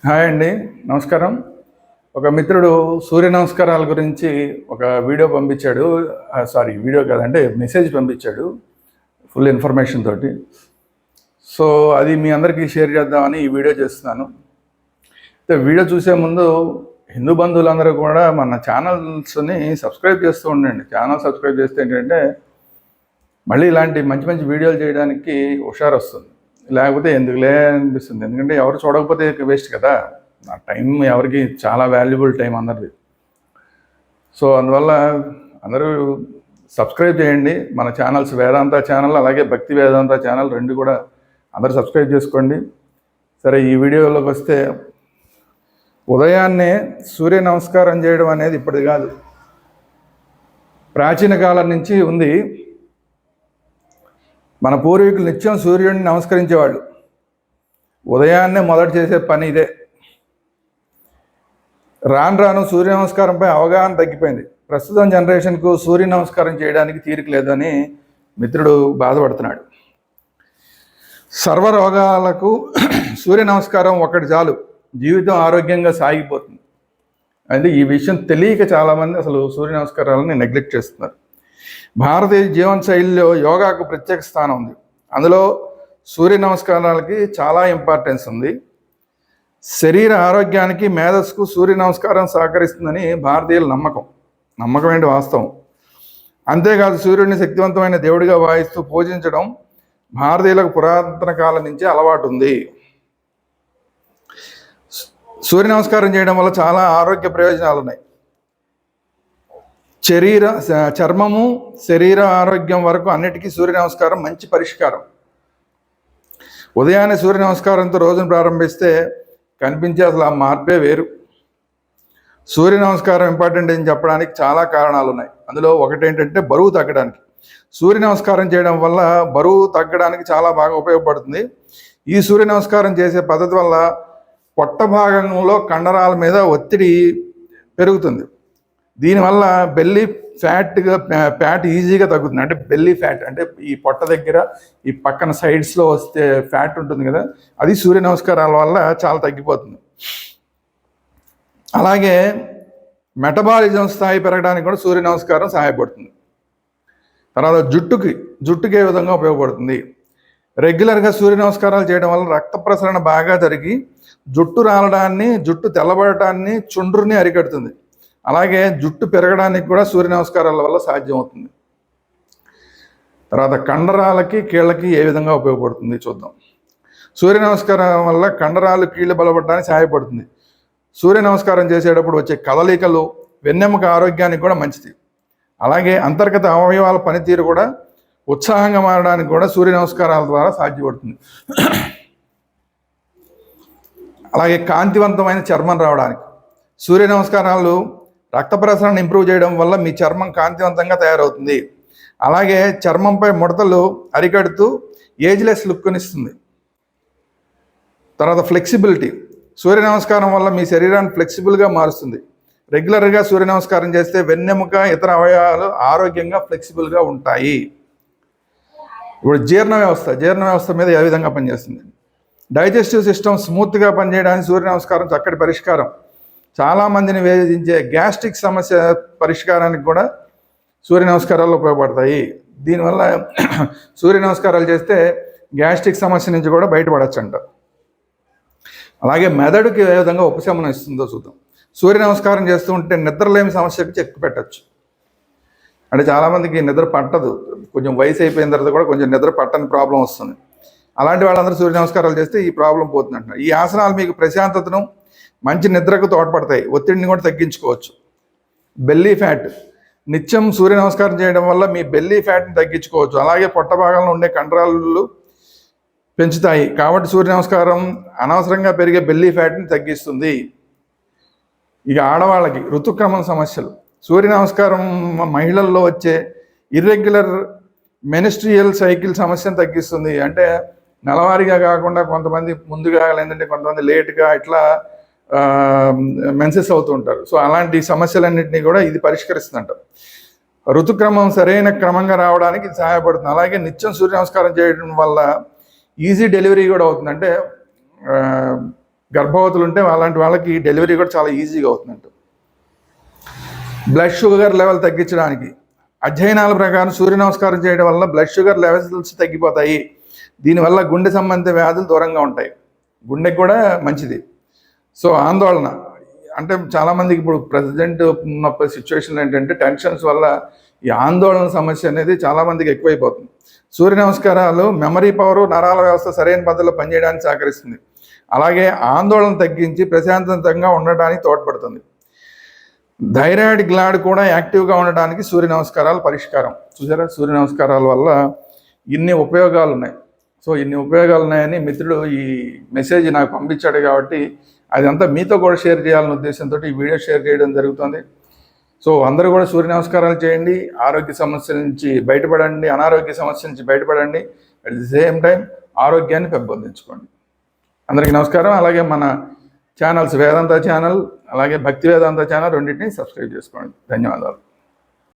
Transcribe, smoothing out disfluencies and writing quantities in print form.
Hi అండి, నమస్కారం. ఒక మిత్రుడు సూర్య నమస్కారాల గురించి ఒక వీడియో పంపించాడు. సారీ, వీడియో కాదంటే మెసేజ్ పంపించాడు ఫుల్ ఇన్ఫర్మేషన్ తోటి. సో అది మీ అందరికీ షేర్ చేద్దామని ఈ వీడియో చేస్తున్నాను. వీడియో చూసే ముందు హిందూ బంధువులందరూ కూడా మన ఛానల్స్ని సబ్స్క్రైబ్ చేస్తూ ఉండండి. ఛానల్ సబ్స్క్రైబ్ చేస్తే ఏంటంటే మళ్ళీ ఇలాంటి మంచి మంచి వీడియోలు చేయడానికి హుషారు వస్తుంది. లేకపోతే ఎందుకులే అనిపిస్తుంది. ఎందుకంటే ఎవరు చూడకపోతే వేస్ట్ కదా. ఆ టైం ఎవరికి చాలా వాల్యుబుల్ టైం అందరిది. సో అందువల్ల అందరూ సబ్స్క్రైబ్ చేయండి. మన ఛానల్స్ వేదాంత ఛానల్ అలాగే భక్తి వేదాంత ఛానల్ రెండు కూడా అందరూ సబ్స్క్రైబ్ చేసుకోండి. సరే, ఈ వీడియోలోకి వస్తే ఉదయాన్నే సూర్య నమస్కారం చేయడం అనేది ఇప్పటిది కాదు, ప్రాచీన కాలం నుంచి ఉంది. మన పూర్వీకులు నిత్యం సూర్యుడిని నమస్కరించేవాళ్ళు. ఉదయాన్నే మొదట చేసే పని ఇదే. రాను రాను సూర్య నమస్కారంపై అవగాహన తగ్గిపోయింది. ప్రస్తుతం జనరేషన్కు సూర్య నమస్కారం చేయడానికి తీరిక లేదని మిత్రుడు బాధపడుతున్నాడు. సర్వరోగాలకు సూర్య నమస్కారం ఒకటి చాలు, జీవితం ఆరోగ్యంగా సాగిపోతుంది. అంటే ఈ విషయం తెలియక చాలామంది అసలు సూర్య నమస్కారాలని నెగ్లెక్ట్ చేస్తున్నారు. భారతీయ జీవన శైలిలో యోగాకు ప్రత్యేక స్థానం ఉంది. అందులో సూర్య నమస్కారాలకి చాలా ఇంపార్టెన్స్ ఉంది. శరీర ఆరోగ్యానికి మేధస్సుకు సూర్య నమస్కారం సహకరిస్తుందని భారతీయుల నమ్మకం ఏంటి వాస్తవం. అంతేకాదు, సూర్యుడిని శక్తివంతమైన దేవుడిగా భావిస్తూ పూజించడం భారతీయులకు పురాతన కాలం నుంచి అలవాటు ఉంది. సూర్య నమస్కారం చేయడం వల్ల చాలా ఆరోగ్య ప్రయోజనాలు ఉన్నాయి. చర్మము, శరీర ఆరోగ్యం వరకు అన్నిటికీ సూర్య నమస్కారం మంచి పరిష్కారం. ఉదయాన్నే సూర్య నమస్కారంతో రోజును ప్రారంభిస్తే కనిపించే అసలు ఆ మార్పే వేరు. సూర్య నమస్కారం ఇంపార్టెంట్ అని చెప్పడానికి చాలా కారణాలు ఉన్నాయి. అందులో ఒకటి ఏంటంటే బరువు తగ్గడానికి. సూర్య నమస్కారం చేయడం వల్ల బరువు తగ్గడానికి చాలా బాగా ఉపయోగపడుతుంది. ఈ సూర్య నమస్కారం చేసే పద్ధతి వల్ల పొట్ట భాగంలో కండరాల మీద ఒత్తిడి పెరుగుతుంది. దీనివల్ల బెల్లీ ఫ్యాట్ ఈజీగా తగ్గుతుంది. అంటే బెల్లీ ఫ్యాట్ అంటే ఈ పొట్ట దగ్గర ఈ పక్కన సైడ్స్లో వస్తే ఫ్యాట్ ఉంటుంది కదా, అది సూర్య నమస్కారాల వల్ల చాలా తగ్గిపోతుంది. అలాగే మెటబాలిజం స్థాయి పెరగడానికి కూడా సూర్య నమస్కారం సహాయపడుతుంది. తర్వాత జుట్టుకి ఏ విధంగా ఉపయోగపడుతుంది. రెగ్యులర్గా సూర్య నమస్కారాలు చేయడం వల్ల రక్త ప్రసరణ బాగా జరిగి జుట్టు రాలడాన్ని, జుట్టు తెల్లబడటాన్ని, చుండ్రుని అరికడుతుంది. అలాగే జుట్టు పెరగడానికి కూడా సూర్య నమస్కారాల వల్ల సాధ్యమవుతుంది. తర్వాత కండరాలకి, కీళ్ళకి ఏ విధంగా ఉపయోగపడుతుంది చూద్దాం. సూర్య నమస్కారం వల్ల కండరాలు, కీళ్ళు బలపడడానికి సహాయపడుతుంది. సూర్య నమస్కారం చేసేటప్పుడు వచ్చే కదలికలు వెన్నెముక ఆరోగ్యానికి కూడా మంచిది. అలాగే అంతర్గత అవయవాల పనితీరు కూడా ఉత్సాహంగా మారడానికి కూడా సూర్య నమస్కారాల ద్వారా సాధ్యపడుతుంది. అలాగే కాంతివంతమైన చర్మం రావడానికి సూర్య నమస్కారాలు రక్త ప్రసరణ ఇంప్రూవ్ చేయడం వల్ల మీ చర్మం కాంతివంతంగా తయారవుతుంది. అలాగే చర్మంపై ముడతలు అరికడుతూ ఏజ్లెస్ లుక్నిస్తుంది. తర్వాత ఫ్లెక్సిబిలిటీ. సూర్య నమస్కారం వల్ల మీ శరీరాన్ని ఫ్లెక్సిబుల్గా మారుస్తుంది. రెగ్యులర్గా సూర్య నమస్కారం చేస్తే వెన్నెముక, ఇతర అవయవాలు ఆరోగ్యంగా ఫ్లెక్సిబుల్గా ఉంటాయి. ఇప్పుడు జీర్ణ వ్యవస్థ మీద ఏ విధంగా పనిచేస్తుంది. డైజెస్టివ్ సిస్టమ్ స్మూత్గా పనిచేయడానికి సూర్య నమస్కారం చక్కటి పరిష్కారం. చాలామందిని వేధించే గ్యాస్ట్రిక్ సమస్య పరిష్కారానికి కూడా సూర్య నమస్కారాలు ఉపయోగపడతాయి. దీనివల్ల సూర్య నమస్కారాలు చేస్తే గ్యాస్ట్రిక్ సమస్య నుంచి కూడా బయటపడచ్చంట. అలాగే మెదడుకి ఏ విధంగా ఉపశమనం ఇస్తుందో చూద్దాం. సూర్య నమస్కారం చేస్తూ ఉంటే నిద్రలేమి సమస్యకు చెక్ పెట్టచ్చు. అంటే చాలామందికి నిద్ర పట్టదు, కొంచెం వయసు అయిపోయిన తర్వాత కూడా కొంచెం నిద్ర పట్టని ప్రాబ్లం వస్తుంది. అలాంటి వాళ్ళందరూ సూర్య నమస్కారాలు చేస్తే ఈ ప్రాబ్లం పోతుంది అంటున్నారు. ఈ ఆసనాలు మీకు ప్రశాంతతను, మంచి నిద్రకు తోడ్పడతాయి. ఒత్తిడిని కూడా తగ్గించుకోవచ్చు. Belly fat. నిత్యం సూర్య నమస్కారం చేయడం వల్ల మీ బెల్లీ ఫ్యాట్ని తగ్గించుకోవచ్చు. అలాగే పొట్ట భాగంలో ఉండే కండరాలు పెంచుతాయి. కాబట్టి సూర్య నమస్కారం అనవసరంగా పెరిగే బెల్లీ ఫ్యాట్ని తగ్గిస్తుంది. ఇక ఆడవాళ్ళకి ఋతుక్రమం సమస్యలు. సూర్య నమస్కారం మహిళల్లో వచ్చే ఇర్రెగ్యులర్ మెనిస్ట్రియల్ సైకిల్ సమస్యను తగ్గిస్తుంది. అంటే నెలవారీగా కాకుండా కొంతమంది ముందుగా, లేదంటే కొంతమంది లేట్గా ఇట్లా మెన్సెస్ అవుతూ ఉంటారు. సో అలాంటి సమస్యలన్నింటినీ కూడా ఇది పరిష్కరిస్తుందంట. ఋతుక్రమం సరైన క్రమంగా రావడానికి ఇది సహాయపడుతుంది. అలాగే నిత్యం సూర్య నమస్కారం చేయడం వల్ల ఈజీ డెలివరీ కూడా అవుతుంది. అంటే గర్భవతులు ఉంటే అలాంటి వాళ్ళకి డెలివరీ కూడా చాలా ఈజీగా అవుతుందంట. బ్లడ్ షుగర్ లెవెల్ తగ్గించడానికి అధ్యయనాల ప్రకారం సూర్య నమస్కారం చేయడం వల్ల బ్లడ్ షుగర్ లెవెల్స్ తగ్గిపోతాయి. దీనివల్ల గుండె సంబంధిత వ్యాధులు దూరంగా ఉంటాయి, గుండెకి కూడా మంచిది. సో ఆందోళన అంటే చాలామందికి ఇప్పుడు ప్రజెంట్ ఉన్న సిచ్యువేషన్ ఏంటంటే టెన్షన్స్ వల్ల ఈ ఆందోళన సమస్య అనేది చాలామందికి ఎక్కువైపోతుంది. సూర్య నమస్కారాలు మెమరీ పవరు, నరాల వ్యవస్థ సరైన పద్ధతిలో పనిచేయడానికి సహకరిస్తుంది. అలాగే ఆందోళన తగ్గించి ప్రశాంతంగా ఉండడానికి తోడ్పడుతుంది. థైరాయిడ్ గ్లాడ్ కూడా యాక్టివ్గా ఉండడానికి సూర్య నమస్కారాలు పరిష్కారం. చూసారా, సూర్య నమస్కారాల వల్ల ఇన్ని ఉపయోగాలు ఉన్నాయి. సో ఇన్ని ఉపయోగాలు ఉన్నాయని మిత్రుడు ఈ మెసేజ్ నాకు పంపించాడు కాబట్టి అదంతా మీతో కూడా షేర్ చేయాలనే ఉద్దేశంతో ఈ వీడియో షేర్ చేయడం జరుగుతుంది. సో అందరూ కూడా సూర్య నమస్కారాలు చేయండి, ఆరోగ్య సమస్యల నుంచి బయటపడండి, అనారోగ్య సమస్యల నుంచి బయటపడండి, అట్ ది సేమ్ టైం ఆరోగ్యాన్ని పెంపొందించుకోండి. అందరికీ నమస్కారం. అలాగే మన ఛానల్స్ వేదాంత ఛానల్ అలాగే భక్తి వేదాంత ఛానల్ రెండింటిని సబ్స్క్రైబ్ చేసుకోండి. ధన్యవాదాలు.